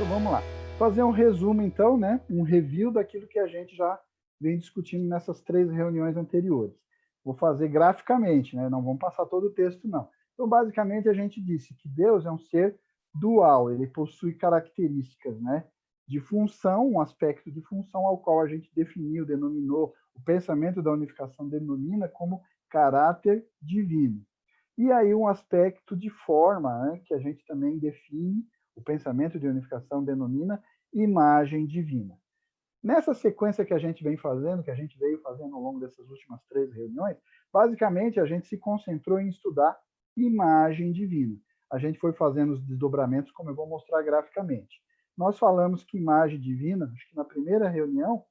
Então vamos lá. Fazer um resumo, então, né? Um review daquilo que a gente já vem discutindo nessas 3 reuniões anteriores. Vou fazer graficamente, né? Não vamos passar todo o texto, não. Então, basicamente, a gente disse que Deus é um ser dual, ele possui características, né? De função, um aspecto de função ao qual a gente definiu, denominou, o pensamento da unificação denomina como caráter divino. E aí um aspecto de forma, né, que a gente também define, o pensamento de unificação denomina imagem divina. Nessa sequência que a gente vem fazendo, que a gente veio fazendo ao longo dessas últimas 3 reuniões, basicamente a gente se concentrou em estudar imagem divina. A gente foi fazendo os desdobramentos, como eu vou mostrar graficamente. Nós falamos que imagem divina, acho que na primeira reunião,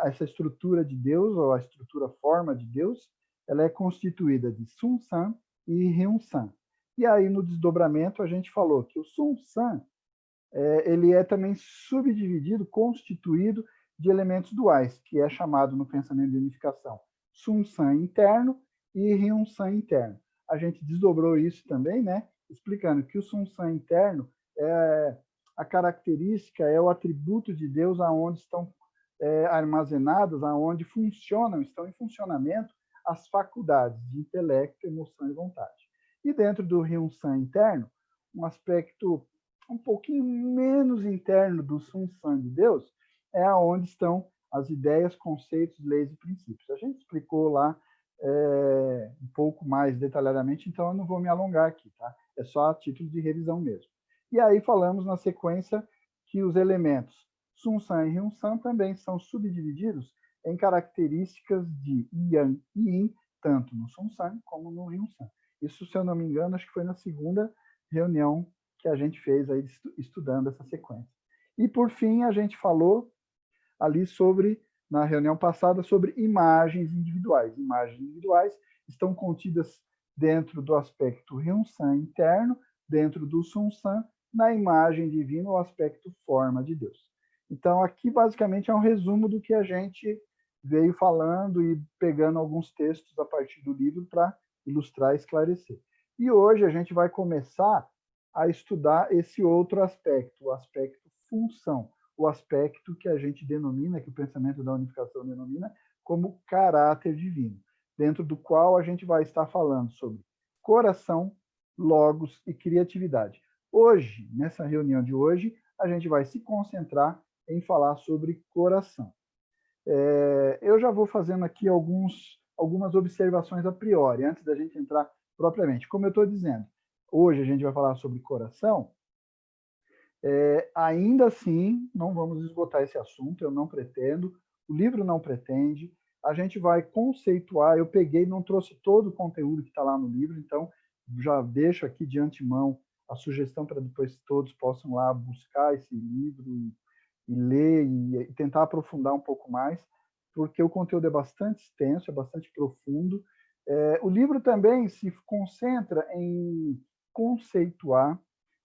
essa estrutura de Deus, ou a estrutura forma de Deus, ela é constituída de Sum-Sam e Ryun-Sam. E aí, no desdobramento, a gente falou que o Sum-Sam ele é também subdividido, constituído de elementos duais, que é chamado no pensamento de unificação Sum-Sam interno e Ryun-Sam interno. A gente desdobrou isso também, né? Explicando que o Sum-Sam interno a característica é o atributo de Deus aonde estão armazenadas, aonde funcionam, estão em funcionamento as faculdades de intelecto, emoção e vontade. E dentro do Ryun-Sam interno, um aspecto um pouquinho menos interno do Sum-Sam de Deus é aonde estão as ideias, conceitos, leis e princípios. A gente explicou lá um pouco mais detalhadamente, então eu não vou me alongar aqui, tá? É só a título de revisão mesmo. E aí falamos na sequência que os elementos Sum-Sam e Ryun-Sam também são subdivididos em características de Yang e Yin, tanto no Sum-Sam como no Ryun-Sam. Isso, se eu não me engano, acho que foi na segunda reunião que a gente fez aí estudando essa sequência. E, por fim, a gente falou ali sobre, na reunião passada, sobre imagens individuais. Imagens individuais estão contidas dentro do aspecto Ryun-Sam interno, dentro do Sum-Sam, na imagem divina, o aspecto forma de Deus. Então, aqui, basicamente, é um resumo do que a gente veio falando e pegando alguns textos a partir do livro para ilustrar e esclarecer. E hoje a gente vai começar a estudar esse outro aspecto, o aspecto função, o aspecto que a gente denomina, que o pensamento da unificação denomina, como caráter divino, dentro do qual a gente vai estar falando sobre coração, logos e criatividade. Hoje, nessa reunião de hoje, a gente vai se concentrar em falar sobre coração. Eu já vou fazendo aqui algumas observações a priori, antes da gente entrar propriamente. Como eu estou dizendo, hoje a gente vai falar sobre coração. Ainda assim, não vamos esgotar esse assunto, eu não pretendo, o livro não pretende, a gente vai conceituar, eu peguei, não trouxe todo o conteúdo que está lá no livro, então já deixo aqui de antemão a sugestão para depois todos possam lá buscar esse livro e ler e tentar aprofundar um pouco mais, porque o conteúdo é bastante extenso, é bastante profundo. O livro também se concentra em conceituar,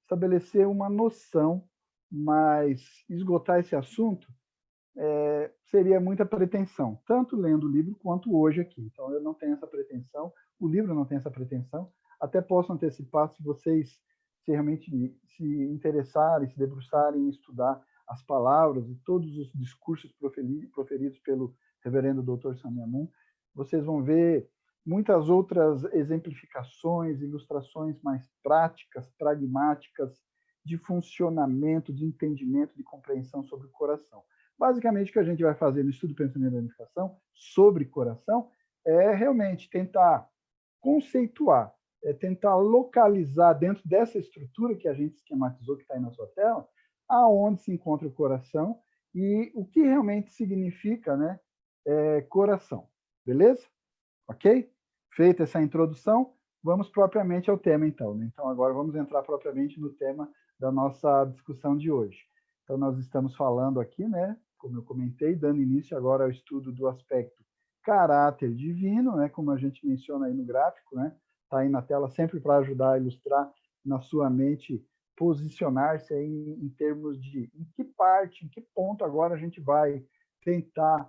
estabelecer uma noção, mas esgotar esse assunto seria muita pretensão, tanto lendo o livro quanto hoje aqui. Então, eu não tenho essa pretensão, o livro não tem essa pretensão. Até posso antecipar, se vocês se realmente se interessarem, se debruçarem em estudar as palavras e todos os discursos proferidos pelo reverendo Dr. Samyamun, vocês vão ver muitas outras exemplificações, ilustrações mais práticas, pragmáticas, de funcionamento, de entendimento, de compreensão sobre o coração. Basicamente, o que a gente vai fazer no estudo Pensamento da Unificação sobre coração é realmente tentar conceituar, tentar localizar dentro dessa estrutura que a gente esquematizou, que está aí na sua tela, aonde se encontra o coração e o que realmente significa, né, coração. Beleza? Ok? Feita essa introdução, vamos propriamente ao tema, então. Né? Então, agora vamos entrar propriamente no tema da nossa discussão de hoje. Então, nós estamos falando aqui, né, como eu comentei, dando início agora ao estudo do aspecto caráter divino, né, como a gente menciona aí no gráfico, né, está aí na tela sempre para ajudar a ilustrar na sua mente, posicionar-se aí em termos de em que parte, em que ponto agora a gente vai tentar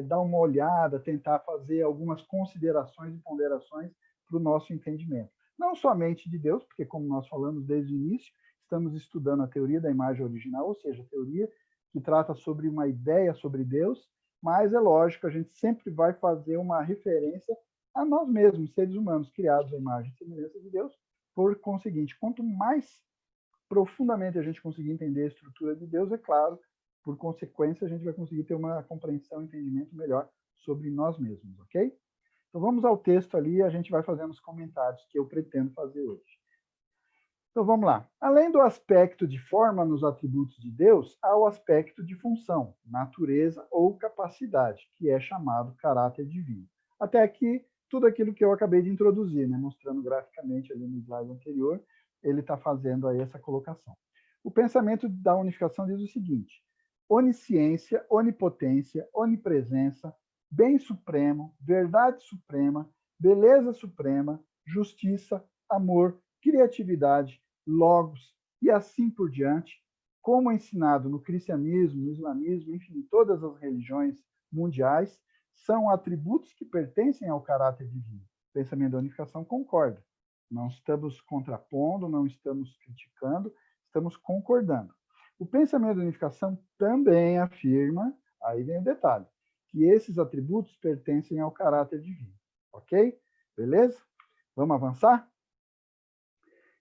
dar uma olhada, tentar fazer algumas considerações e ponderações para o nosso entendimento. Não somente de Deus, porque como nós falamos desde o início, estamos estudando a teoria da imagem original, ou seja, a teoria que trata sobre uma ideia sobre Deus, mas é lógico, a gente sempre vai fazer uma referência a nós mesmos, seres humanos, criados à imagem e semelhança de Deus. Por conseguinte, quanto mais profundamente a gente conseguir entender a estrutura de Deus, é claro, por consequência, a gente vai conseguir ter uma compreensão, um entendimento melhor sobre nós mesmos, ok? Então vamos ao texto ali e a gente vai fazendo os comentários que eu pretendo fazer hoje. Então vamos lá. Além do aspecto de forma nos atributos de Deus, há o aspecto de função, natureza ou capacidade, que é chamado caráter divino. Até aqui, tudo aquilo que eu acabei de introduzir, né? Mostrando graficamente ali no slide anterior, ele está fazendo aí essa colocação. O pensamento da unificação diz o seguinte: onisciência, onipotência, onipresença, bem supremo, verdade suprema, beleza suprema, justiça, amor, criatividade, logos e assim por diante, como ensinado no cristianismo, no islamismo, enfim, todas as religiões mundiais, são atributos que pertencem ao caráter divino. O pensamento da unificação concorda. Não estamos contrapondo, não estamos criticando, estamos concordando. O pensamento da unificação também afirma, aí vem o detalhe, que esses atributos pertencem ao caráter divino. Ok? Beleza? Vamos avançar?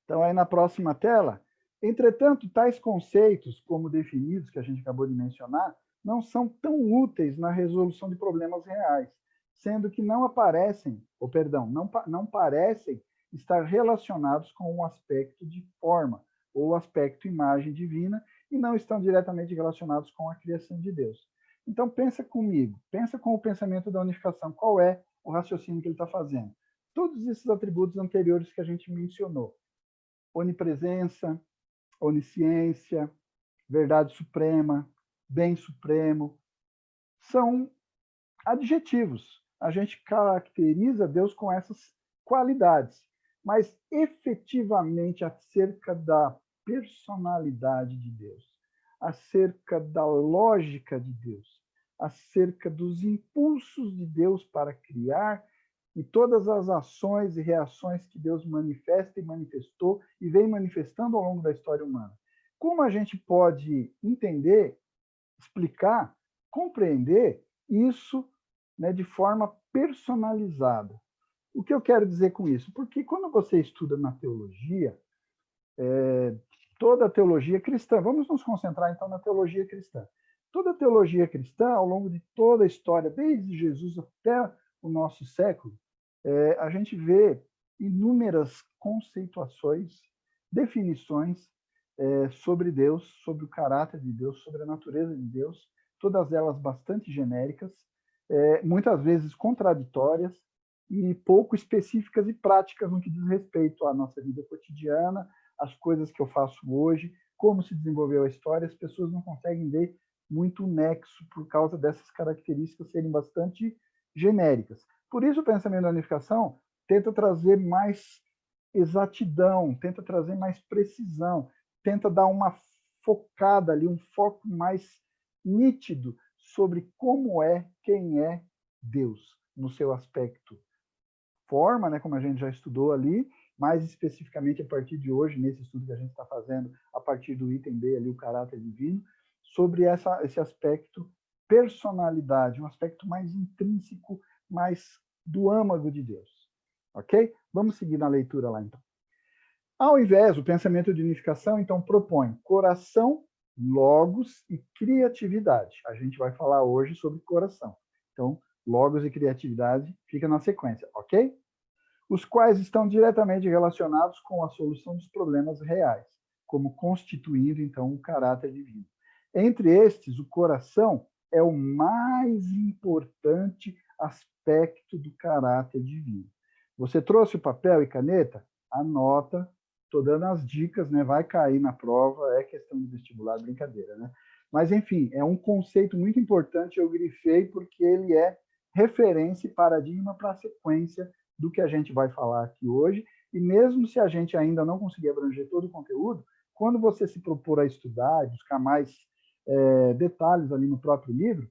Então, aí na próxima tela, entretanto, tais conceitos, como definidos, que a gente acabou de mencionar, não são tão úteis na resolução de problemas reais, sendo que não aparecem, ou perdão, não parecem estar relacionados com o aspecto de forma, ou aspecto imagem divina, e não estão diretamente relacionados com a criação de Deus. Então, pensa comigo, pensa com o pensamento da unificação, qual é o raciocínio que ele está fazendo? Todos esses atributos anteriores que a gente mencionou, onipresença, onisciência, verdade suprema, bem supremo, são adjetivos. A gente caracteriza Deus com essas qualidades, mas efetivamente acerca da personalidade de Deus, acerca da lógica de Deus, acerca dos impulsos de Deus para criar e todas as ações e reações que Deus manifesta e manifestou e vem manifestando ao longo da história humana. Como a gente pode entender, explicar, compreender isso, né, de forma personalizada? O que eu quero dizer com isso? Porque quando você estuda na teologia, toda a teologia cristã, vamos nos concentrar então na teologia cristã. Toda a teologia cristã, ao longo de toda a história, desde Jesus até o nosso século, a gente vê inúmeras conceituações, definições sobre Deus, sobre o caráter de Deus, sobre a natureza de Deus, todas elas bastante genéricas, muitas vezes contraditórias e pouco específicas e práticas no que diz respeito à nossa vida cotidiana, às coisas que eu faço hoje, como se desenvolveu a história. As pessoas não conseguem ver muito nexo por causa dessas características serem bastante genéricas. Por isso, o pensamento da unificação tenta trazer mais exatidão, tenta trazer mais precisão, tenta dar uma focada ali, um foco mais nítido sobre como é, quem é Deus, no seu aspecto forma, né, como a gente já estudou ali, mais especificamente a partir de hoje, nesse estudo que a gente está fazendo, a partir do item B, ali, o caráter divino, sobre esse aspecto personalidade, um aspecto mais intrínseco, mais do âmago de Deus. Ok? Vamos seguir na leitura lá, então. Ao invés, o pensamento de unificação, então, propõe coração, logos e criatividade. A gente vai falar hoje sobre coração. Então, logos e criatividade fica na sequência, ok? Os quais estão diretamente relacionados com a solução dos problemas reais, como constituindo, então, o caráter divino. Entre estes, o coração é o mais importante aspecto do caráter divino. Você trouxe o papel e caneta? Anota, estou dando as dicas, né? Vai cair na prova, é questão de vestibular, brincadeira, né? Mas, enfim, é um conceito muito importante, eu grifei porque ele é referência e paradigma para a sequência do que a gente vai falar aqui hoje, e mesmo se a gente ainda não conseguir abranger todo o conteúdo, quando você se propor a estudar, buscar mais detalhes ali no próprio livro,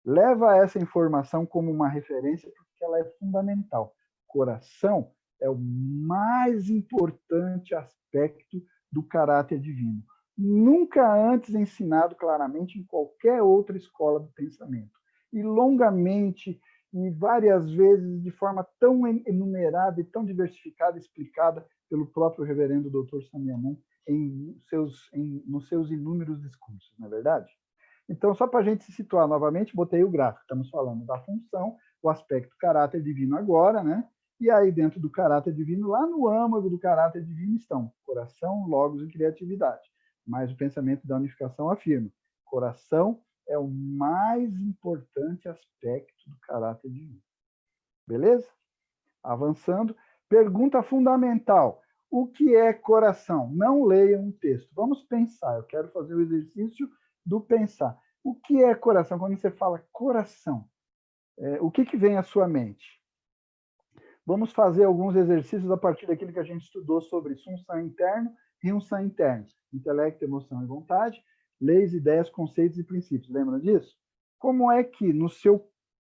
leva essa informação como uma referência, porque ela é fundamental. Coração é o mais importante aspecto do caráter divino. Nunca antes ensinado claramente em qualquer outra escola do pensamento. E longamente e várias vezes de forma tão enumerada e tão diversificada, explicada pelo próprio reverendo Dr. Samyamun nos seus inúmeros discursos, não é verdade? Então, só para a gente se situar novamente, botei o gráfico. Estamos falando da função, o aspecto caráter divino agora, né? E aí, dentro do caráter divino, lá no âmago do caráter divino estão coração, logos e criatividade. Mas o pensamento da unificação afirma: coração é o mais importante aspecto do caráter divino. Beleza? Avançando. Pergunta fundamental. O que é coração? Não leiam um texto. Vamos pensar. Eu quero fazer o exercício do pensar. O que é coração? Quando você fala coração, o que vem à sua mente? Vamos fazer alguns exercícios a partir daquilo que a gente estudou sobre Sun interno e Sun interno. Intelecto, emoção e vontade, leis, ideias, conceitos e princípios. Lembra disso? Como é que no seu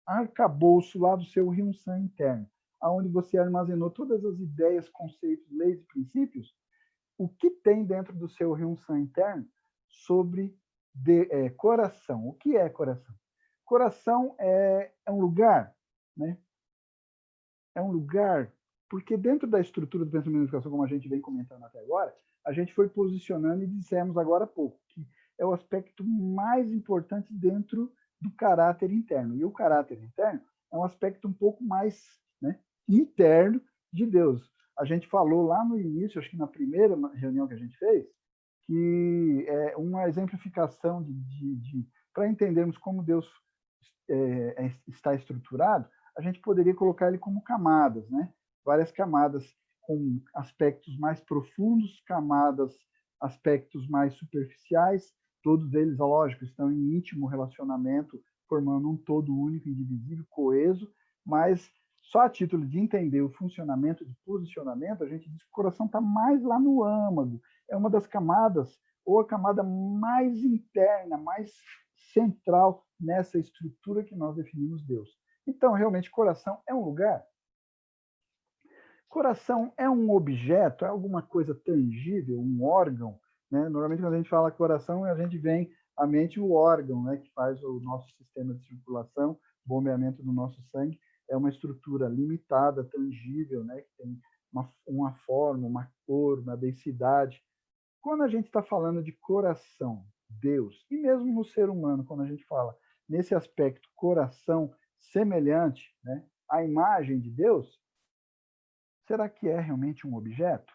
arcabouço lá do seu Sun interno, aonde você armazenou todas as ideias, conceitos, leis e princípios, o que tem dentro do seu Sun interno sobre coração? O que é coração? Coração é um lugar, né? É um lugar, porque dentro da estrutura do pensamento e educação, como a gente vem comentando até agora, a gente foi posicionando e dissemos agora há pouco que é o aspecto mais importante dentro do caráter interno. E o caráter interno é um aspecto um pouco mais, né, interno de Deus. A gente falou lá no início, acho que na primeira reunião que a gente fez, que é uma exemplificação para entendermos como Deus está estruturado, a gente poderia colocar ele como camadas, né? Várias camadas com aspectos mais profundos, aspectos mais superficiais, todos eles, lógico, estão em íntimo relacionamento, formando um todo único, indivisível, coeso, mas só a título de entender o funcionamento de posicionamento, a gente diz que o coração está mais lá no âmago, é uma das camadas, ou a camada mais interna, mais central nessa estrutura que nós definimos Deus. Então, realmente, coração é um lugar? Coração é um objeto? É alguma coisa tangível, um órgão? Né? Normalmente, quando a gente fala coração, a gente vem à mente o órgão, né, que faz o nosso sistema de circulação, bombeamento do nosso sangue. É uma estrutura limitada, tangível, né, que tem uma forma, uma cor, uma densidade. Quando a gente está falando de coração, Deus, e mesmo no ser humano, quando a gente fala nesse aspecto coração semelhante, né, à imagem de Deus, será que é realmente um objeto?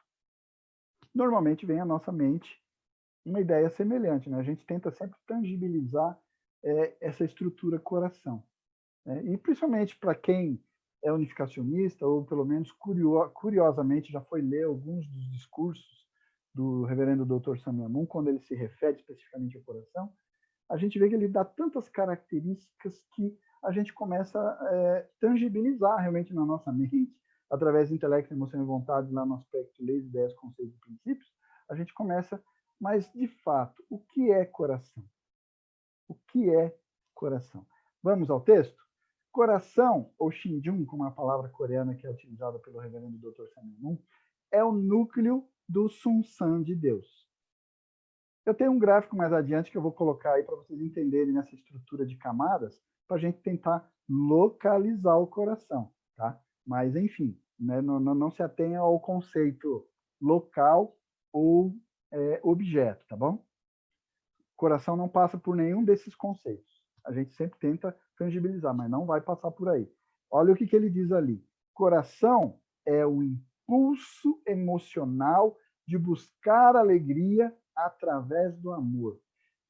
Normalmente vem à nossa mente uma ideia semelhante, né? A gente tenta sempre tangibilizar essa estrutura coração. Né? E principalmente para quem é unificacionista, ou pelo menos curiosamente já foi ler alguns dos discursos do reverendo Dr. Samyamun, quando ele se refere especificamente ao coração, a gente vê que ele dá tantas características que a gente começa a tangibilizar realmente na nossa mente, através do intelecto, emoção e vontade, lá no aspecto leis, ideias, conceitos e princípios, a gente começa, mas de fato, o que é coração? O que é coração? Vamos ao texto? Coração, ou Shinjun, como é a palavra coreana que é utilizada pelo reverendo Dr. Samyamun, é o núcleo do Sunsan de Deus. Eu tenho um gráfico mais adiante que eu vou colocar aí para vocês entenderem nessa estrutura de camadas, para a gente tentar localizar o coração, tá? Mas, enfim, né, não se atenha ao conceito local ou objeto, tá bom? Coração não passa por nenhum desses conceitos. A gente sempre tenta tangibilizar, mas não vai passar por aí. Olha o que ele diz ali. Coração é o impulso emocional de buscar alegria através do amor.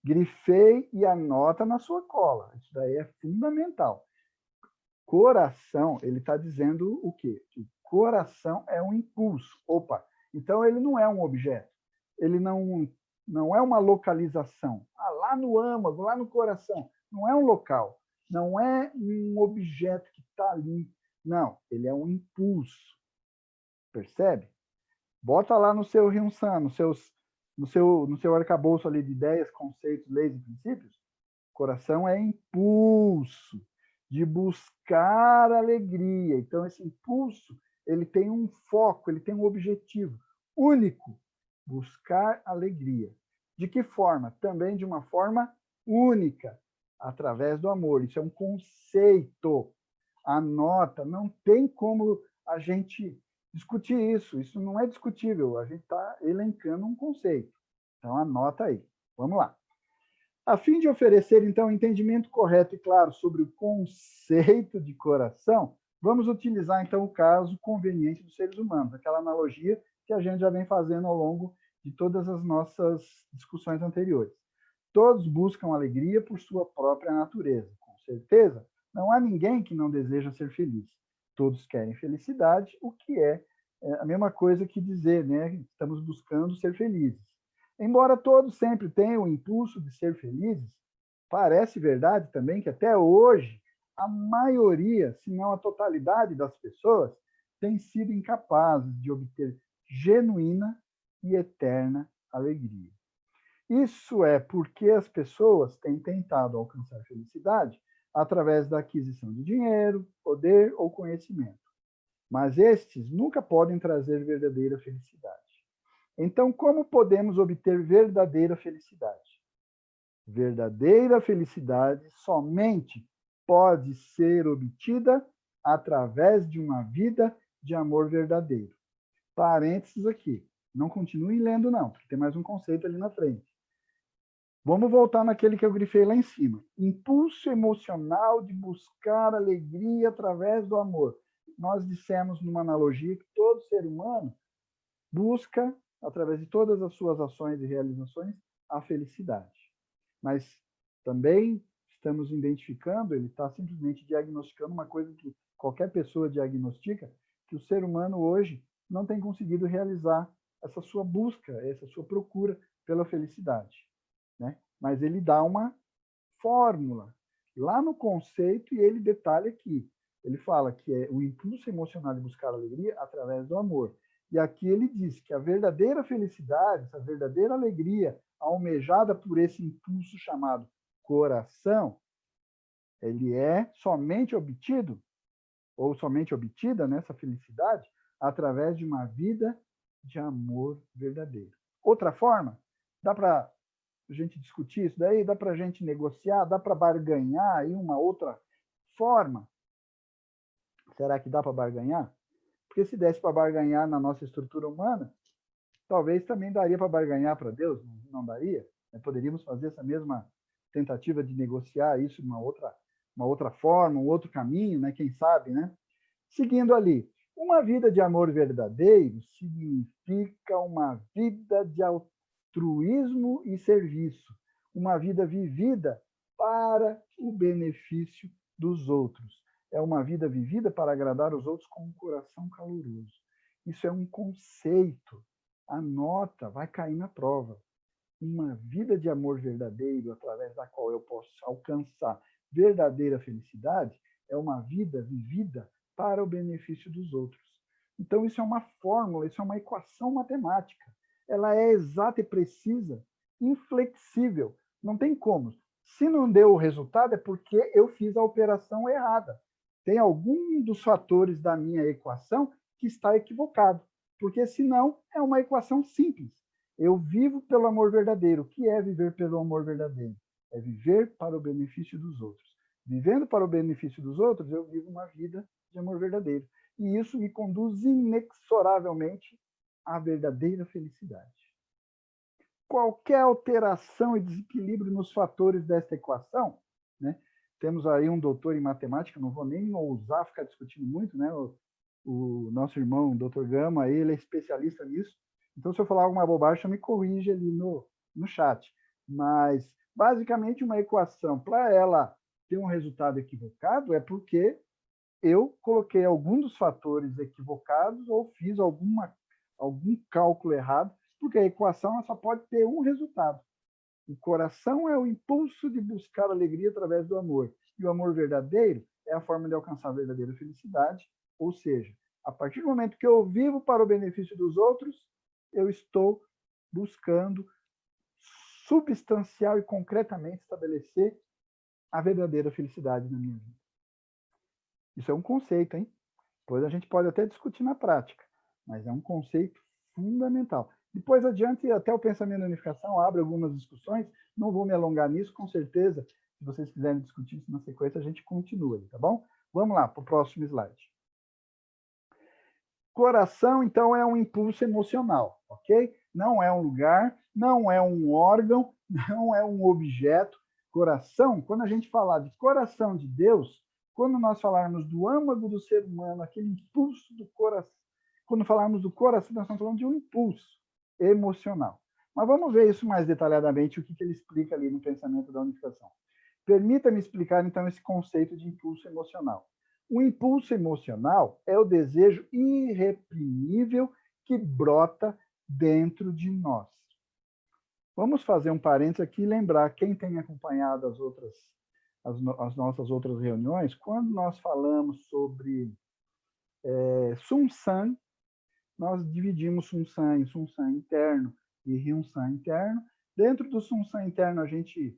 Grifei e anota na sua cola. Isso daí é fundamental. Coração, ele está dizendo o quê? Que o coração é um impulso. Opa, então ele não é um objeto. Ele não é uma localização. Lá no âmago, lá no coração. Não é um local. Não é um objeto que está ali. Não, ele é um impulso. Percebe? Bota lá no seu Ryun-san, no seu arcabouço ali de ideias, conceitos, leis e princípios. Coração é impulso de buscar alegria. Então, esse impulso, ele tem um foco, ele tem um objetivo único. buscar alegria. De que forma? Também de uma forma única, através do amor. Isso é um conceito. Anota, não tem como a gente discutir isso. Isso não é discutível. A gente está elencando um conceito. Então, anota aí. Vamos lá. A fim de oferecer, então, um entendimento correto e claro sobre o conceito de coração, vamos utilizar, então, o caso conveniente dos seres humanos, aquela analogia que a gente já vem fazendo ao longo de todas as nossas discussões anteriores. Todos buscam alegria por sua própria natureza, com certeza. Não há ninguém que não deseja ser feliz. Todos querem felicidade, o que é a mesma coisa que dizer, né? Estamos buscando ser felizes. Embora todos sempre tenham o impulso de ser felizes, parece verdade também que até hoje a maioria, se não a totalidade das pessoas, tem sido incapazes de obter genuína e eterna alegria. Isso é porque as pessoas têm tentado alcançar felicidade através da aquisição de dinheiro, poder ou conhecimento. Mas estes nunca podem trazer verdadeira felicidade. Então, como podemos obter verdadeira felicidade? Verdadeira felicidade somente pode ser obtida através de uma vida de amor verdadeiro. Parênteses aqui. Não continuem lendo, não, porque tem mais um conceito ali na frente. Vamos voltar naquele que eu grifei lá em cima. Impulso emocional de buscar alegria através do amor. Nós dissemos numa analogia que todo ser humano busca, através de todas as suas ações e realizações, a felicidade. Mas também estamos identificando, ele está simplesmente diagnosticando uma coisa que qualquer pessoa diagnostica, que o ser humano hoje não tem conseguido realizar essa sua busca, essa sua procura pela felicidade. Né? Mas ele dá uma fórmula lá no conceito e ele detalha aqui. Ele fala que é o impulso emocional de buscar alegria através do amor. E aqui ele diz que a verdadeira felicidade, essa verdadeira alegria almejada por esse impulso chamado coração, ele é somente obtido, ou somente obtida nessa felicidade, através de uma vida de amor verdadeiro. Outra forma, dá para a gente discutir isso daí, dá para a gente negociar, dá para barganhar aí uma outra forma. Será que dá para barganhar? Porque se desse para barganhar na nossa estrutura humana, talvez também daria para barganhar para Deus, não daria? Poderíamos fazer essa mesma tentativa de negociar isso de uma outra forma, um outro caminho, né? Quem sabe, né? Seguindo ali, uma vida de amor verdadeiro significa uma vida de altruísmo e serviço, uma vida vivida para o benefício dos outros. É uma vida vivida para agradar os outros com um coração caloroso. Isso é um conceito. Anota, vai cair na prova. Uma vida de amor verdadeiro, através da qual eu posso alcançar verdadeira felicidade, é uma vida vivida para o benefício dos outros. Então, isso é uma fórmula, isso é uma equação matemática. Ela é exata e precisa, inflexível. Não tem como. Se não deu o resultado, é porque eu fiz a operação errada. Tem algum dos fatores da minha equação que está equivocado. Porque, senão, é uma equação simples. Eu vivo pelo amor verdadeiro. O que é viver pelo amor verdadeiro? É viver para o benefício dos outros. Vivendo para o benefício dos outros, eu vivo uma vida de amor verdadeiro. E isso me conduz inexoravelmente à verdadeira felicidade. Qualquer alteração e desequilíbrio nos fatores desta equação, né? Temos aí um doutor em matemática, não vou nem ousar ficar discutindo muito, né? O nosso irmão, o doutor Gama, ele é especialista nisso. Então, se eu falar alguma bobagem, me corrige ali no chat. Mas, basicamente, uma equação, para ela ter um resultado equivocado, é porque eu coloquei algum dos fatores equivocados ou fiz algum cálculo errado, porque a equação só pode ter um resultado. O coração é o impulso de buscar alegria através do amor. E o amor verdadeiro é a forma de alcançar a verdadeira felicidade. Ou seja, a partir do momento que eu vivo para o benefício dos outros, eu estou buscando substancial e concretamente estabelecer a verdadeira felicidade na minha vida. Isso é um conceito, hein? Depois a gente pode até discutir na prática, mas é um conceito fundamental. Depois adiante, até o pensamento da unificação abre algumas discussões, não vou me alongar nisso, com certeza, se vocês quiserem discutir isso na sequência, a gente continua, tá bom? Vamos lá, para o próximo slide. Coração, então, é um impulso emocional, ok? Não é um lugar, não é um órgão, não é um objeto. Coração, quando a gente falar de coração de Deus, quando nós falarmos do âmago do ser humano, aquele impulso do coração, quando falarmos do coração, nós estamos falando de um impulso emocional. Mas vamos ver isso mais detalhadamente, o que ele explica ali no pensamento da unificação. Permita-me explicar, então, esse conceito de impulso emocional. O impulso emocional é o desejo irreprimível que brota dentro de nós. Vamos fazer um parênteses aqui e lembrar, quem tem acompanhado as nossas outras reuniões, quando nós falamos sobre Sun San, nós dividimos Sun San em Sun San interno e Hyun San interno. Dentro do Sun San interno, a gente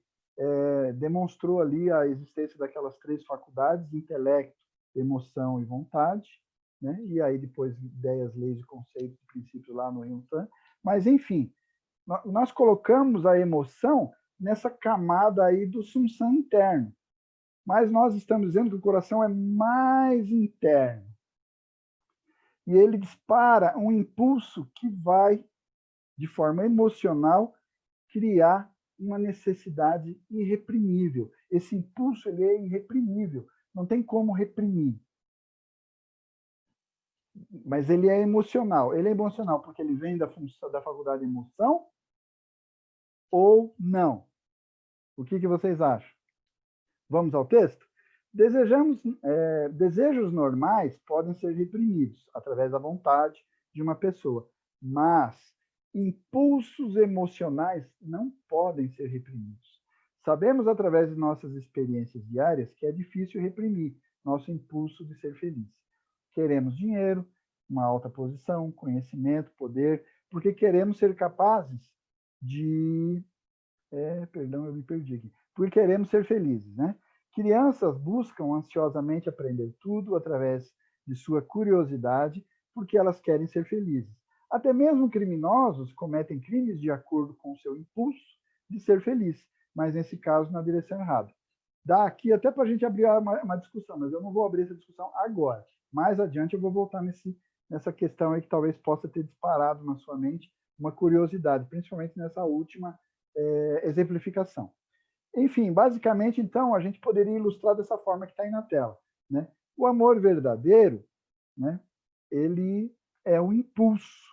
demonstrou ali a existência daquelas 3 faculdades, intelecto, emoção e vontade, né? E aí depois ideias, leis e conceitos e princípios lá no Hyun San. Mas, enfim, nós colocamos a emoção nessa camada aí do Sun San interno. Mas nós estamos dizendo que o coração é mais interno. E ele dispara um impulso que vai, de forma emocional, criar uma necessidade irreprimível. Esse impulso ele é irreprimível, não tem como reprimir. Mas ele é emocional. Ele é emocional porque ele vem da faculdade de emoção ou não? O que vocês acham? Vamos ao texto? Desejos normais podem ser reprimidos através da vontade de uma pessoa, mas impulsos emocionais não podem ser reprimidos. Sabemos através de nossas experiências diárias que é difícil reprimir nosso impulso de ser feliz. Queremos dinheiro, uma alta posição, conhecimento, poder, porque queremos ser capazes de... perdão, eu me perdi aqui. Porque queremos ser felizes, né? Crianças buscam ansiosamente aprender tudo através de sua curiosidade, porque elas querem ser felizes. Até mesmo criminosos cometem crimes de acordo com o seu impulso de ser feliz, mas nesse caso na direção errada. Dá aqui até para a gente abrir uma discussão, mas eu não vou abrir essa discussão agora. Mais adiante eu vou voltar nessa questão aí que talvez possa ter disparado na sua mente uma curiosidade, principalmente nessa última exemplificação. Enfim, basicamente, então, a gente poderia ilustrar dessa forma que está aí na tela, né? O amor verdadeiro, né, ele é um impulso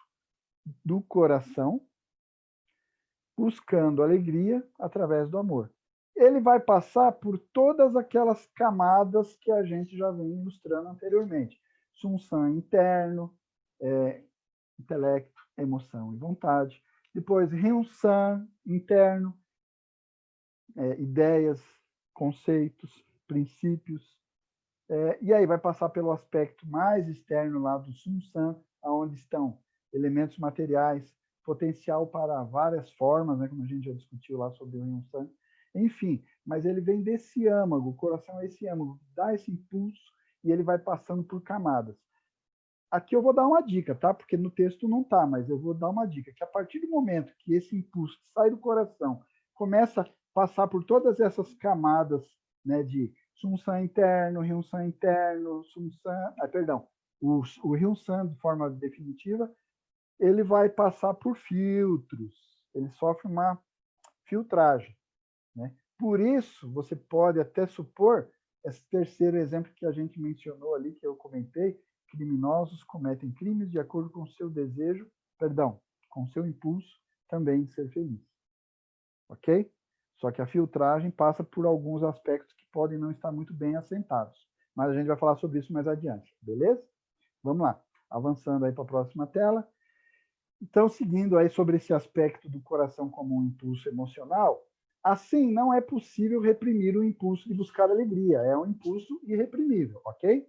do coração buscando alegria através do amor. Ele vai passar por todas aquelas camadas que a gente já vem ilustrando anteriormente. Sun San interno, intelecto, emoção e vontade. Depois, Hyun San interno, ideias, conceitos, princípios. E aí vai passar pelo aspecto mais externo lá do Sun San, onde estão elementos materiais, potencial para várias formas, né, como a gente já discutiu lá sobre o Hyun San. Enfim, mas ele vem desse âmago, o coração é esse âmago, dá esse impulso e ele vai passando por camadas. Aqui eu vou dar uma dica, tá? Porque no texto não tá, mas eu vou dar uma dica, que a partir do momento que esse impulso sai do coração, começa a passar por todas essas camadas, né, de Sun San interno, Hyun San interno, o Hyun San de forma definitiva, ele vai passar por filtros, ele sofre uma filtragem, né? Por isso, você pode até supor, esse terceiro exemplo que a gente mencionou ali, que eu comentei, criminosos cometem crimes de acordo com o seu desejo, com o seu impulso também de ser feliz. Ok? Só que a filtragem passa por alguns aspectos que podem não estar muito bem assentados. Mas a gente vai falar sobre isso mais adiante, beleza? Vamos lá, avançando aí para a próxima tela. Então, seguindo aí sobre esse aspecto do coração como um impulso emocional, assim, não é possível reprimir o impulso de buscar alegria. É um impulso irreprimível, ok?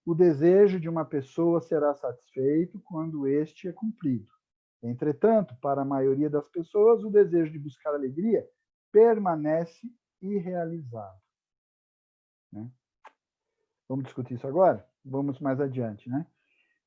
O desejo de uma pessoa será satisfeito quando este é cumprido. Entretanto, para a maioria das pessoas, o desejo de buscar alegria permanece irrealizado. Né? Vamos discutir isso agora? Vamos mais adiante, né?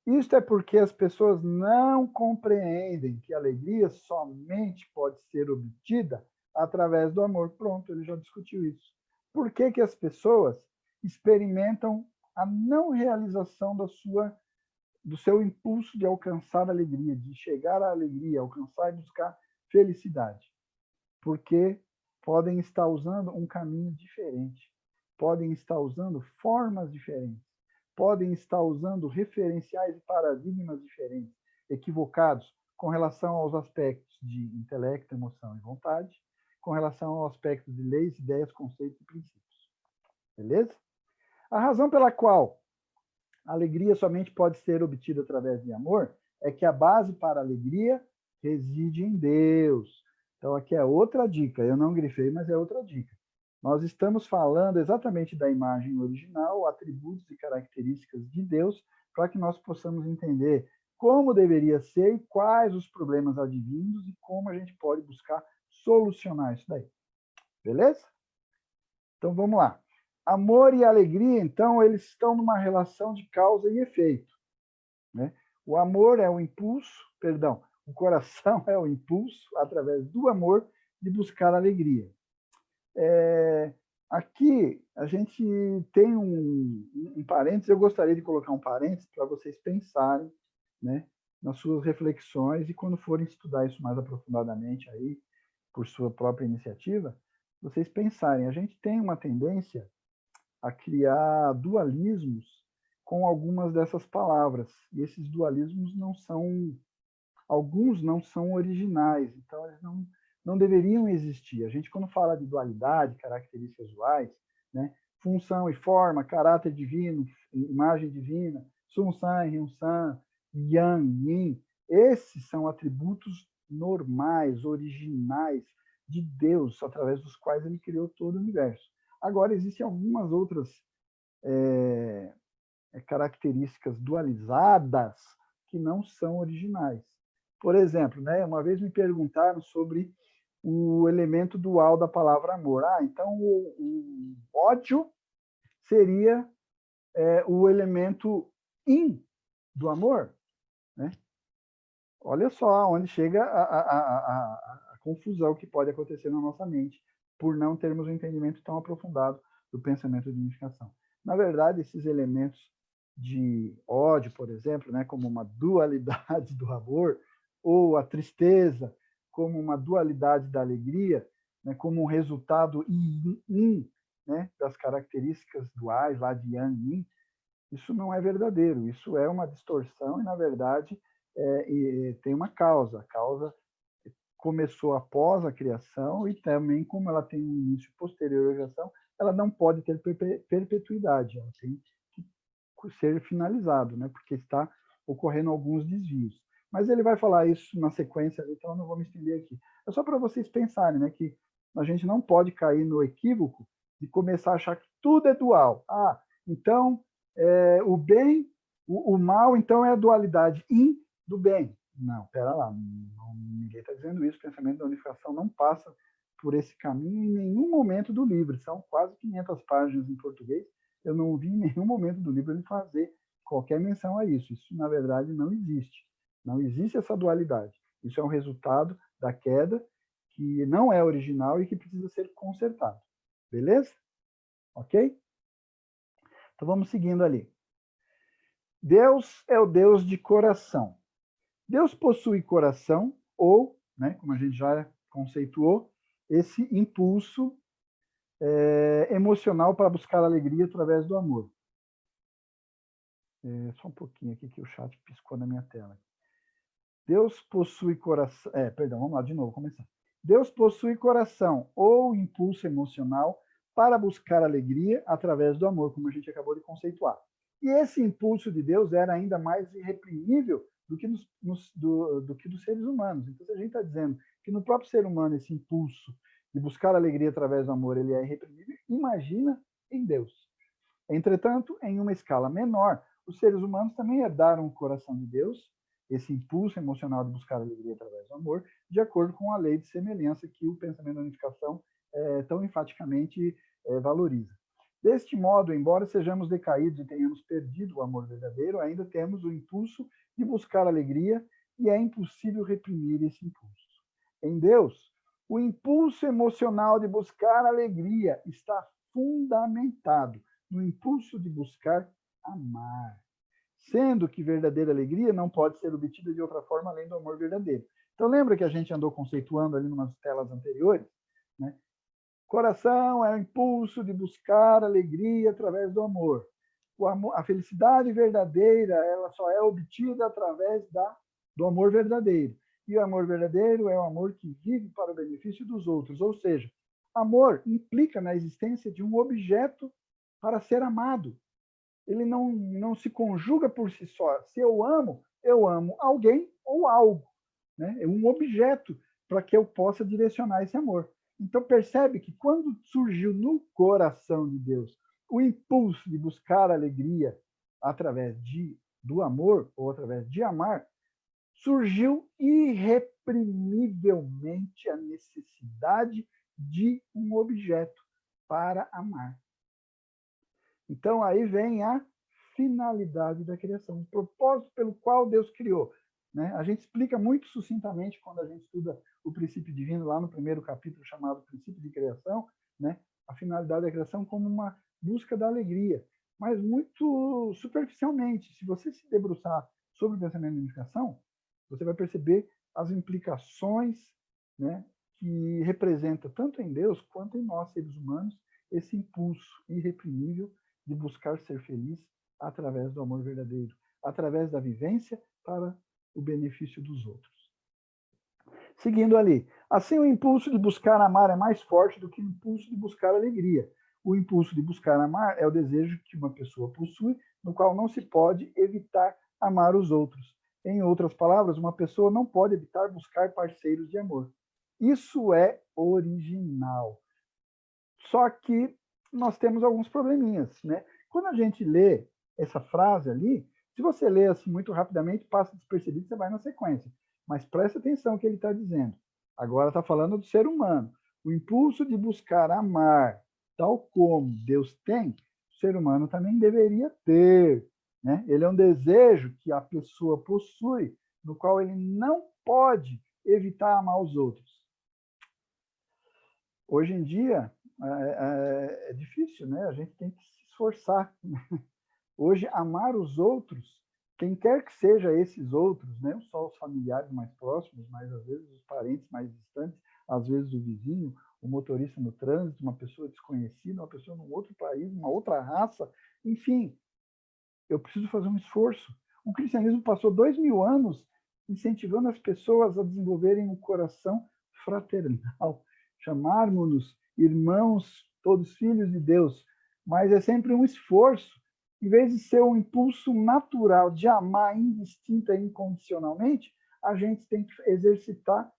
Isto é porque as pessoas não compreendem que a alegria somente pode ser obtida através do amor. Pronto, ele já discutiu isso. Por que que as pessoas experimentam a não realização do seu impulso de alcançar a alegria, de chegar à alegria, alcançar e buscar felicidade? Porque podem estar usando um caminho diferente, podem estar usando formas diferentes, podem estar usando referenciais e paradigmas diferentes, equivocados com relação aos aspectos de intelecto, emoção e vontade, com relação ao aspecto de leis, ideias, conceitos e princípios. Beleza? A razão pela qual a alegria somente pode ser obtida através de amor é que a base para a alegria reside em Deus. Então, aqui é outra dica. Eu não grifei, mas é outra dica. Nós estamos falando exatamente da imagem original, atributos e características de Deus, para que nós possamos entender como deveria ser e quais os problemas advindos e como a gente pode buscar solucionar isso daí. Beleza? Então, vamos lá. Amor e alegria, então, eles estão numa relação de causa e efeito, né? O amor é o impulso, perdão, o coração é o impulso, através do amor, de buscar alegria. Aqui, a gente tem um parênteses, eu gostaria de colocar um parênteses para vocês pensarem, né, nas suas reflexões e quando forem estudar isso mais aprofundadamente aí, por sua própria iniciativa, vocês pensarem. A gente tem uma tendência a criar dualismos com algumas dessas palavras. E esses dualismos não são, alguns não são originais, então eles não deveriam existir. A gente, quando fala de dualidade, características duais, né, função e forma, caráter divino, imagem divina, Sum-San, Ryun-San, Yang, Yin, esses são atributos normais, originais de Deus, através dos quais ele criou todo o universo. Agora, existem algumas outras características dualizadas que não são originais. Por exemplo, né, uma vez me perguntaram sobre o elemento dual da palavra amor. Então o ódio seria o elemento yin do amor, né? Olha só onde chega a confusão que pode acontecer na nossa mente por não termos um entendimento tão aprofundado do pensamento de unificação. Na verdade, esses elementos de ódio, por exemplo, né, como uma dualidade do amor, ou a tristeza como uma dualidade da alegria, né, como um resultado yin, né, das características duais lá de yang yin, isso não é verdadeiro, isso é uma distorção e, na verdade, tem uma causa. A causa começou após a criação e também, como ela tem um início posterior à criação, ela não pode ter perpetuidade, ela tem que ser finalizado, né? Porque está ocorrendo alguns desvios. Mas ele vai falar isso na sequência, então eu não vou me estender aqui. É só para vocês pensarem, né, que a gente não pode cair no equívoco de começar a achar que tudo é dual. Então o bem, o mal, então é a dualidade yin do bem. Não, pera lá, ninguém está dizendo isso. O pensamento da unificação não passa por esse caminho em nenhum momento do livro. São quase 500 páginas em português. Eu não vi em nenhum momento do livro ele fazer qualquer menção a isso. Isso, na verdade, não existe. Não existe essa dualidade. Isso é um resultado da queda que não é original e que precisa ser consertado. Beleza? Ok? Então vamos seguindo ali. Deus é o Deus de coração. Deus possui coração ou, né, como a gente já conceituou, esse impulso emocional para buscar alegria através do amor. Só um pouquinho aqui que o chat piscou na minha tela. Deus possui coração... perdão, vamos lá de novo, começar. Deus possui coração ou impulso emocional para buscar alegria através do amor, como a gente acabou de conceituar. E esse impulso de Deus era ainda mais irreprimível do que dos seres humanos. Então, se a gente está dizendo que no próprio ser humano esse impulso de buscar alegria através do amor ele é irreprimível, imagina em Deus. Entretanto, em uma escala menor, os seres humanos também herdaram o coração de Deus, esse impulso emocional de buscar alegria através do amor, de acordo com a lei de semelhança que o pensamento da unificação tão enfaticamente valoriza. Deste modo, embora sejamos decaídos e tenhamos perdido o amor verdadeiro, ainda temos o impulso de buscar alegria e é impossível reprimir esse impulso. Em Deus, o impulso emocional de buscar alegria está fundamentado no impulso de buscar amar, sendo que verdadeira alegria não pode ser obtida de outra forma além do amor verdadeiro. Então, lembra que a gente andou conceituando ali em umas telas anteriores, né? Coração é o impulso de buscar alegria através do amor. O amor, a felicidade verdadeira, ela só é obtida através do amor verdadeiro. E o amor verdadeiro é o amor que vive para o benefício dos outros. Ou seja, amor implica na existência de um objeto para ser amado. Ele não se conjuga por si só. Se eu amo alguém ou algo, né? É um objeto para que eu possa direcionar esse amor. Então, percebe que quando surgiu no coração de Deus o impulso de buscar alegria através do amor ou através de amar, surgiu irreprimivelmente a necessidade de um objeto para amar. Então, aí vem a finalidade da criação, o propósito pelo qual Deus criou. Né? A gente explica muito sucintamente quando a gente estuda o princípio divino, lá no primeiro capítulo chamado Princípio de Criação, né? A finalidade da criação como uma busca da alegria, mas muito superficialmente. Se você se debruçar sobre o pensamento de unificação, você vai perceber as implicações, né, que representa tanto em Deus quanto em nós, seres humanos, esse impulso irreprimível de buscar ser feliz através do amor verdadeiro, através da vivência para o benefício dos outros. Seguindo ali, assim o impulso de buscar amar é mais forte do que o impulso de buscar alegria. O impulso de buscar amar é o desejo que uma pessoa possui, no qual não se pode evitar amar os outros. Em outras palavras, uma pessoa não pode evitar buscar parceiros de amor. Isso é original. Só que nós temos alguns probleminhas, né? Quando a gente lê essa frase ali, se você lê assim muito rapidamente, passa despercebido, você vai na sequência. Mas preste atenção no que ele está dizendo. Agora está falando do ser humano. O impulso de buscar amar, tal como Deus tem, o ser humano também deveria ter. Né? Ele é um desejo que a pessoa possui, no qual ele não pode evitar amar os outros. Hoje em dia, é difícil, né? A gente tem que se esforçar. Hoje, amar os outros, quem quer que seja esses outros, né? Não só os familiares mais próximos, mas às vezes os parentes mais distantes, às vezes o vizinho, o motorista no trânsito, uma pessoa desconhecida, uma pessoa num outro país, uma outra raça, enfim, eu preciso fazer um esforço. O cristianismo passou 2000 anos incentivando as pessoas a desenvolverem um coração fraternal, chamarmos-nos irmãos, todos filhos de Deus, mas é sempre um esforço. Em vez de ser um impulso natural de amar indistinta e incondicionalmente, a gente tem que exercitar,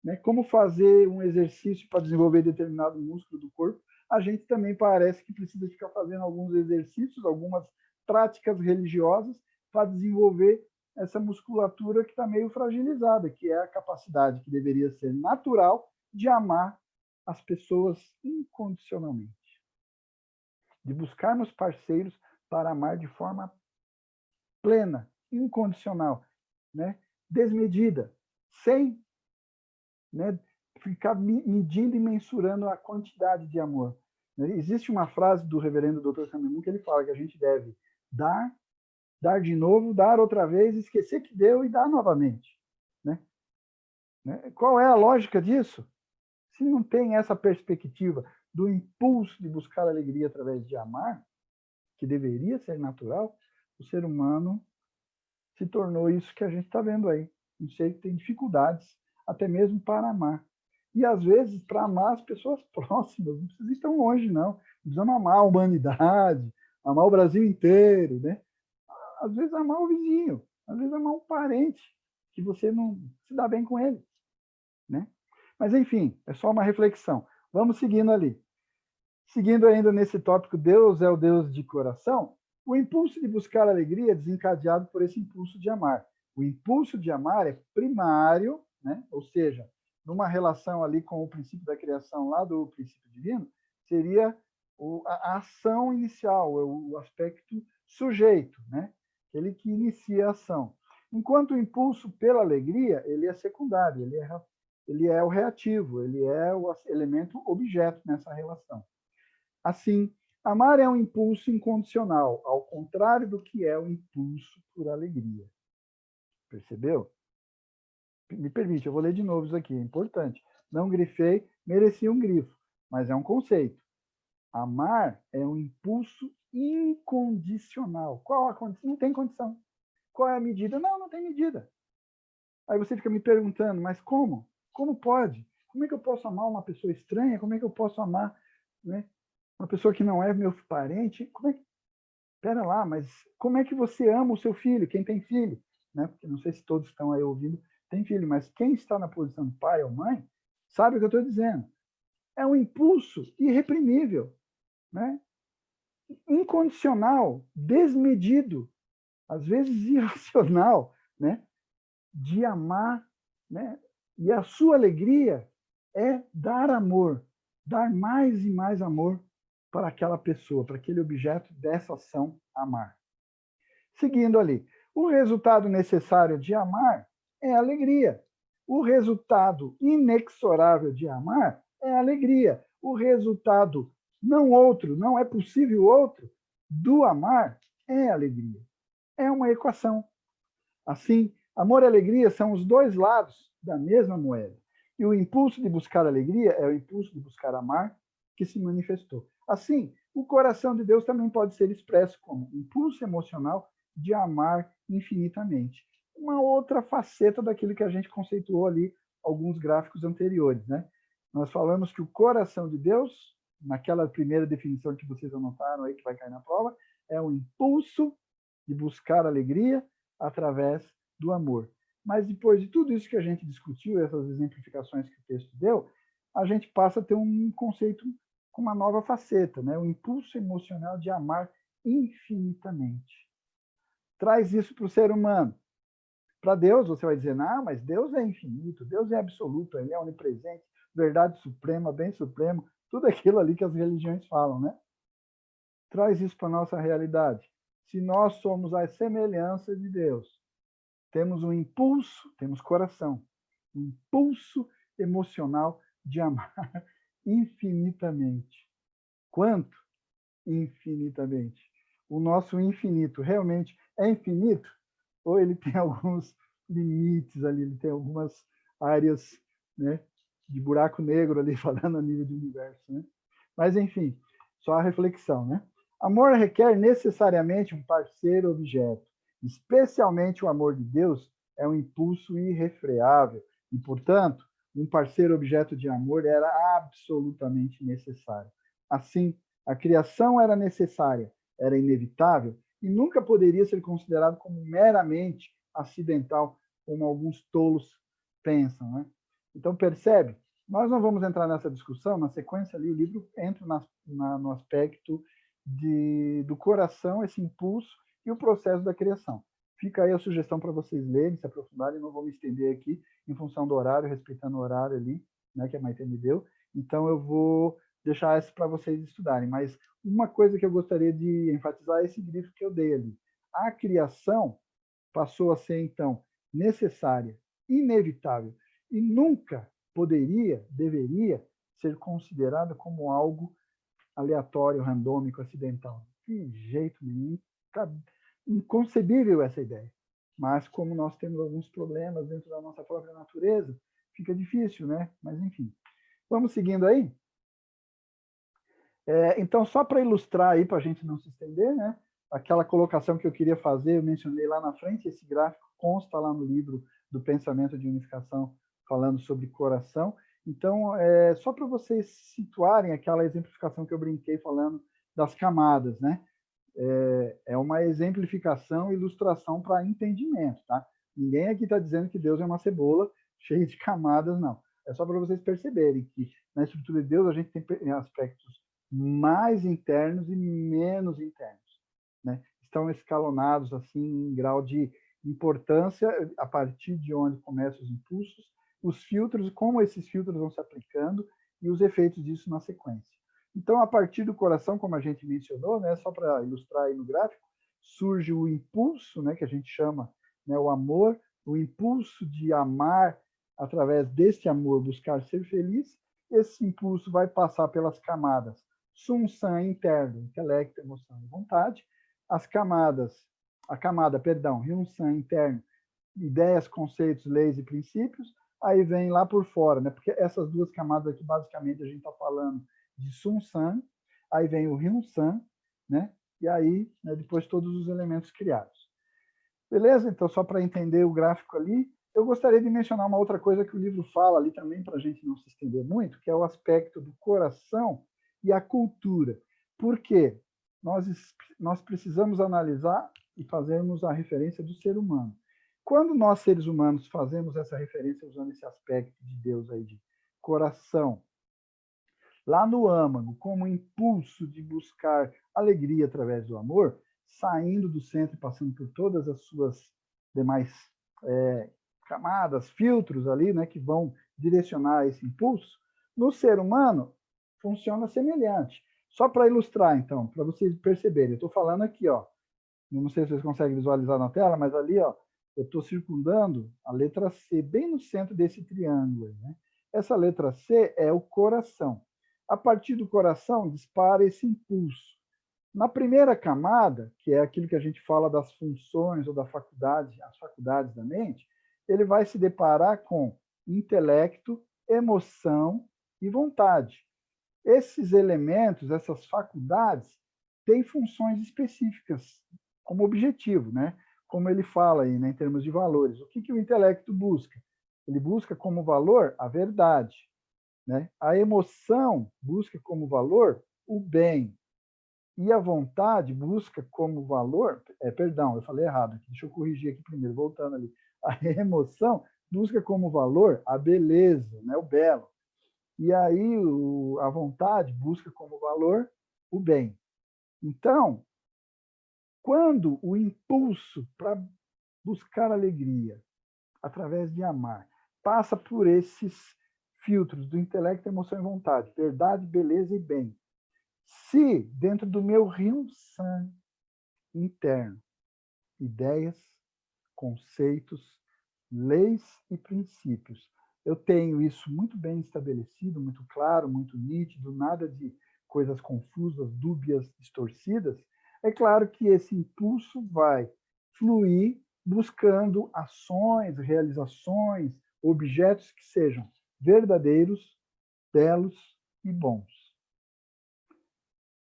né? Como fazer um exercício para desenvolver determinado músculo do corpo, a gente também parece que precisa ficar fazendo alguns exercícios, algumas práticas religiosas para desenvolver essa musculatura que está meio fragilizada, que é a capacidade que deveria ser natural de amar as pessoas incondicionalmente, de buscarmos parceiros para amar de forma plena, incondicional, né? Desmedida, sem, né, ficar medindo e mensurando a quantidade de amor. Existe uma frase do reverendo Dr. Cameron que ele fala que a gente deve dar de novo, dar outra vez, esquecer que deu e dar novamente. Né? Qual é a lógica disso? Se não tem essa perspectiva do impulso de buscar alegria através de amar, que deveria ser natural, o ser humano se tornou isso que a gente está vendo aí. Um ser que tem dificuldades, até mesmo para amar. E, às vezes, para amar as pessoas próximas, não precisa ir tão longe, não. Precisamos amar a humanidade, amar o Brasil inteiro, né? Às vezes, amar o vizinho, às vezes, amar um parente, que você não se dá bem com ele, né? Mas, enfim, é só uma reflexão. Vamos seguindo ali. Seguindo ainda nesse tópico, Deus é o Deus de coração, o impulso de buscar alegria é desencadeado por esse impulso de amar. O impulso de amar é primário, né? Ou seja, numa relação ali com o princípio da criação lá do princípio divino, seria a ação inicial, o aspecto sujeito, né? Aquele que inicia a ação. Enquanto o impulso pela alegria, ele é secundário, ele é o reativo, ele é o elemento objeto nessa relação. Assim, amar é um impulso incondicional, ao contrário do que é o impulso por alegria. Percebeu? Me permite, eu vou ler de novo isso aqui, é importante. Não grifei, merecia um grifo, mas é um conceito. Amar é um impulso incondicional. Qual a condição? Não tem condição. Qual é a medida? Não tem medida. Aí você fica me perguntando, mas como? Como pode? Como é que eu posso amar uma pessoa estranha? Como é que eu posso amar, né, uma pessoa que não é meu parente? Como é que... Pera lá, mas como é que você ama o seu filho? Quem tem filho? Né? Porque não sei se todos estão aí ouvindo, tem filho, mas quem está na posição de pai ou mãe sabe o que eu estou dizendo. É um impulso irreprimível, né? Incondicional, desmedido, às vezes irracional, né? De amar, né? E a sua alegria é dar amor, dar mais e mais amor para aquela pessoa, para aquele objeto dessa ação, amar. Seguindo ali, o resultado necessário de amar é alegria. O resultado inexorável de amar é alegria. O resultado não é possível outro, do amar é alegria. É uma equação. Assim, amor e alegria são os dois lados da mesma moeda. E o impulso de buscar alegria é o impulso de buscar amar que se manifestou. Assim, o coração de Deus também pode ser expresso como impulso emocional de amar infinitamente. Uma outra faceta daquilo que a gente conceituou ali, alguns gráficos anteriores, né? Nós falamos que o coração de Deus, naquela primeira definição que vocês anotaram aí, que vai cair na prova, é o impulso de buscar alegria através do amor. Mas depois de tudo isso que a gente discutiu, essas exemplificações que o texto deu, a gente passa a ter um conceito com uma nova faceta, né? O impulso emocional de amar infinitamente. Traz isso para o ser humano. Para Deus, você vai dizer, não, mas Deus é infinito, Deus é absoluto, Ele é onipresente, verdade suprema, bem supremo, tudo aquilo ali que as religiões falam, né? Traz isso para a nossa realidade. Se nós somos a semelhança de Deus, temos um impulso, temos coração, um impulso emocional de amar infinitamente. Quanto? Infinitamente. O nosso infinito realmente é infinito? Ou ele tem alguns limites ali, ele tem algumas áreas, né, de buraco negro ali, falando a nível de universo, né? Mas, enfim, só a reflexão, né? Amor requer necessariamente um parceiro objeto. Especialmente o amor de Deus é um impulso irrefreável. E, portanto, um parceiro objeto de amor era absolutamente necessário. Assim, a criação era necessária, era inevitável e nunca poderia ser considerado como meramente acidental, como alguns tolos pensam, né? Então, percebe? Nós não vamos entrar nessa discussão, na sequência ali, o livro entra no aspecto do coração, esse impulso e o processo da criação. Fica aí a sugestão para vocês lerem, se aprofundarem, não vou me estender aqui, em função do horário, respeitando o horário ali, né, que a Maite me deu. Então, eu vou deixar isso para vocês estudarem. Mas uma coisa que eu gostaria de enfatizar é esse grifo que eu dei ali. A criação passou a ser, então, necessária, inevitável, e nunca poderia, deveria ser considerada como algo aleatório, randômico, acidental. De jeito nenhum. Tá inconcebível essa ideia. Mas como nós temos alguns problemas dentro da nossa própria natureza, fica difícil, né? Mas enfim. Vamos seguindo aí? Então, só para ilustrar aí, para a gente não se estender, né? Aquela colocação que eu queria fazer, eu mencionei lá na frente, esse gráfico consta lá no livro do Pensamento de Unificação, falando sobre coração. Então, só para vocês situarem aquela exemplificação que eu brinquei falando das camadas, né? É uma exemplificação, ilustração para entendimento, tá? Ninguém aqui está dizendo que Deus é uma cebola cheia de camadas, não. É só para vocês perceberem que na estrutura de Deus a gente tem aspectos mais internos e menos internos, né? Estão escalonados assim em grau de importância a partir de onde começam os impulsos, os filtros, como esses filtros vão se aplicando e os efeitos disso na sequência. Então, a partir do coração, como a gente mencionou, né, só para ilustrar aí no gráfico, surge o impulso, né, que a gente chama, né, o amor, o impulso de amar, através desse amor, buscar ser feliz. Esse impulso vai passar pelas camadas Sum-Sam interno, intelecto, emoção e vontade, as camadas, a camada, perdão, Ryun-Sam interno, ideias, conceitos, leis e princípios, aí vem lá por fora, né? Porque essas duas camadas aqui, basicamente, a gente está falando de Sum-Sam, aí vem o Ryun-Sam, né? E aí, né, depois todos os elementos criados. Beleza? Então, só para entender o gráfico ali, eu gostaria de mencionar uma outra coisa que o livro fala ali também, para a gente não se estender muito, que é o aspecto do coração e a cultura. Por quê? Nós precisamos analisar e fazermos a referência do ser humano. Quando nós, seres humanos, fazemos essa referência usando esse aspecto de Deus aí, de coração, lá no âmago, como impulso de buscar alegria através do amor, saindo do centro e passando por todas as suas demais camadas, filtros ali, né, que vão direcionar esse impulso, no ser humano funciona semelhante. Só para ilustrar, então, para vocês perceberem, eu estou falando aqui, ó, não sei se vocês conseguem visualizar na tela, mas ali, ó, eu estou circundando a letra C, bem no centro desse triângulo. Né? Essa letra C é o coração. A partir do coração, dispara esse impulso. Na primeira camada, que é aquilo que a gente fala das funções ou da faculdade, as faculdades da mente, ele vai se deparar com intelecto, emoção e vontade. Esses elementos, essas faculdades, têm funções específicas como objetivo, né? Como ele fala aí, né, em termos de valores. O que o intelecto busca? Ele busca como valor a verdade, né? A emoção busca como valor o bem. E a vontade busca como valor... perdão, eu falei errado aqui, deixa eu corrigir aqui primeiro, voltando ali. A emoção busca como valor a beleza, né, o belo. E aí a vontade busca como valor o bem. Então, quando o impulso para buscar alegria através de amar passa por esses filtros do intelecto, emoção e vontade, verdade, beleza e bem, se dentro do meu Ryun-Sam interno, ideias, conceitos, leis e princípios, eu tenho isso muito bem estabelecido, muito claro, muito nítido, nada de coisas confusas, dúbias, distorcidas, é claro que esse impulso vai fluir buscando ações, realizações, objetos que sejam verdadeiros, belos e bons.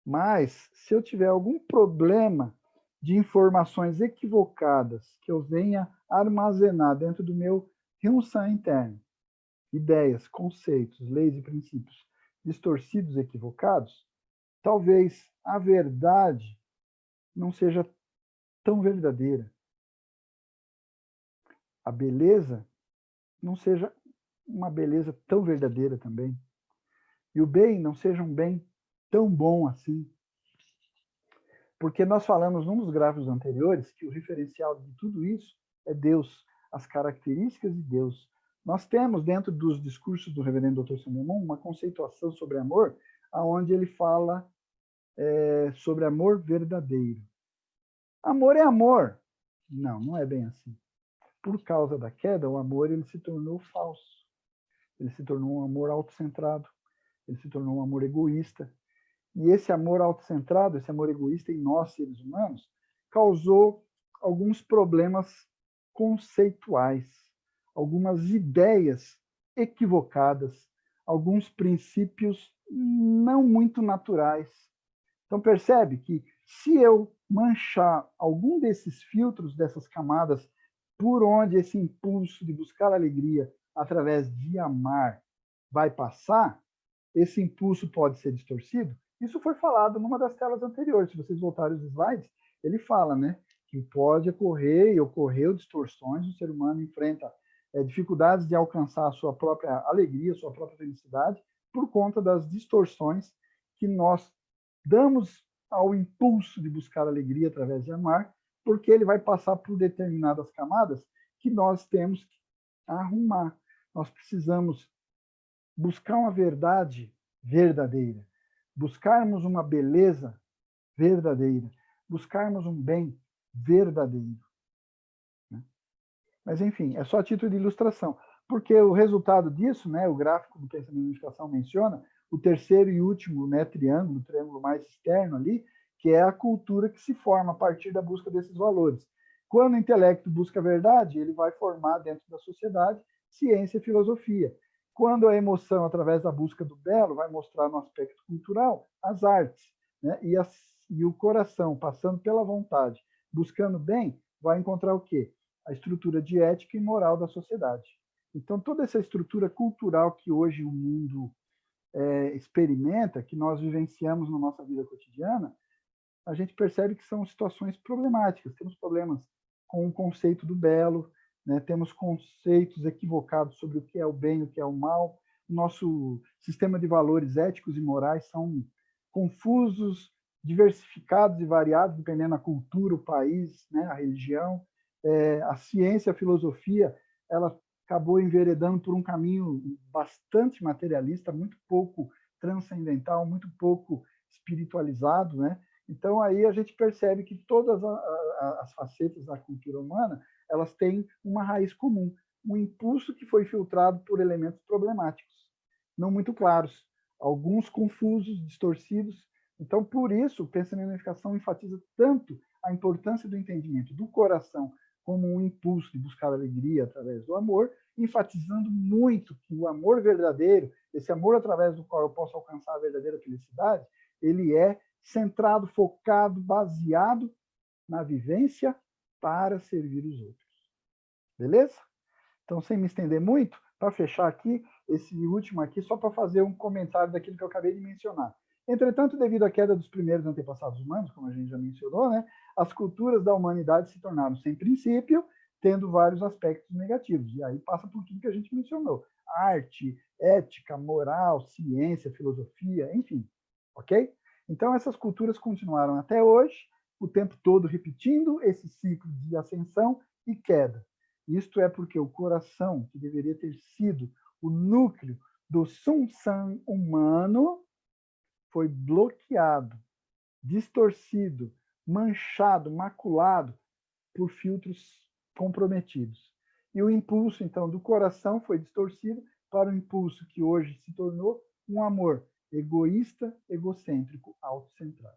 Mas, se eu tiver algum problema de informações equivocadas que eu venha armazenar dentro do meu Ryun-Sam interno, ideias, conceitos, leis e princípios distorcidos, equivocados, talvez a verdade não seja tão verdadeira. A beleza não seja uma beleza tão verdadeira também. E o bem não seja um bem tão bom assim. Porque nós falamos num dos gráficos anteriores que o referencial de tudo isso é Deus, as características de Deus. Nós temos, dentro dos discursos do reverendo Dr. Salomão, uma conceituação sobre amor, onde ele fala sobre amor verdadeiro. Amor é amor. Não, não é bem assim. Por causa da queda, o amor ele se tornou falso. Ele se tornou um amor autocentrado. Ele se tornou um amor egoísta. E esse amor autocentrado, esse amor egoísta em nós, seres humanos, causou alguns problemas conceituais, algumas ideias equivocadas, alguns princípios não muito naturais. Então, percebe que se eu manchar algum desses filtros, dessas camadas, por onde esse impulso de buscar alegria através de amar vai passar, esse impulso pode ser distorcido. Isso foi falado numa das telas anteriores. Se vocês voltarem os slides, ele fala, né, que pode ocorrer e ocorreu distorções, o ser humano enfrenta dificuldades de alcançar a sua própria alegria, a sua própria felicidade, por conta das distorções que nós damos ao impulso de buscar alegria através de amar, porque ele vai passar por determinadas camadas que nós temos que arrumar. Nós precisamos buscar uma verdade verdadeira, buscarmos uma beleza verdadeira, buscarmos um bem verdadeiro. Né? Mas, enfim, é só a título de ilustração, porque o resultado disso, né, o gráfico do pensamento de unificação menciona o terceiro e último, né, triângulo, o triângulo mais externo ali, que é a cultura que se forma a partir da busca desses valores. Quando o intelecto busca a verdade, ele vai formar dentro da sociedade ciência e filosofia. Quando a emoção, através da busca do belo, vai mostrar no aspecto cultural as artes, né? E o coração, passando pela vontade, buscando bem, vai encontrar o quê? A estrutura de ética e moral da sociedade. Então, toda essa estrutura cultural que hoje o mundo experimenta, que nós vivenciamos na nossa vida cotidiana, a gente percebe que são situações problemáticas. Temos problemas com o conceito do belo, né? Temos conceitos equivocados sobre o que é o bem e o que é o mal. Nosso sistema de valores éticos e morais são confusos, diversificados e variados, dependendo da cultura, o país, né? A religião. A ciência, a filosofia, ela acabou enveredando por um caminho bastante materialista, muito pouco transcendental, muito pouco espiritualizado, né? Então, aí a gente percebe que todas as facetas da cultura humana, elas têm uma raiz comum, um impulso que foi filtrado por elementos problemáticos, não muito claros, alguns confusos, distorcidos. Então, por isso, o pensamento em unificação enfatiza tanto a importância do entendimento do coração como um impulso de buscar alegria através do amor, enfatizando muito que o amor verdadeiro, esse amor através do qual eu posso alcançar a verdadeira felicidade, ele é centrado, focado, baseado na vivência para servir os outros. Beleza? Então, sem me estender muito, para fechar aqui, esse último aqui, só para fazer um comentário daquilo que eu acabei de mencionar. Entretanto, devido à queda dos primeiros antepassados humanos, como a gente já mencionou, né, as culturas da humanidade se tornaram sem princípio, tendo vários aspectos negativos. E aí passa por tudo que a gente mencionou. Arte, ética, moral, ciência, filosofia, enfim. Ok? Então, essas culturas continuaram até hoje, o tempo todo repetindo esse ciclo de ascensão e queda. Isto é porque o coração, que deveria ter sido o núcleo do Sum-Sam humano, foi bloqueado, distorcido, manchado, maculado por filtros comprometidos. E o impulso, então, do coração foi distorcido para o impulso que hoje se tornou um amor egoísta, egocêntrico, autocentrado.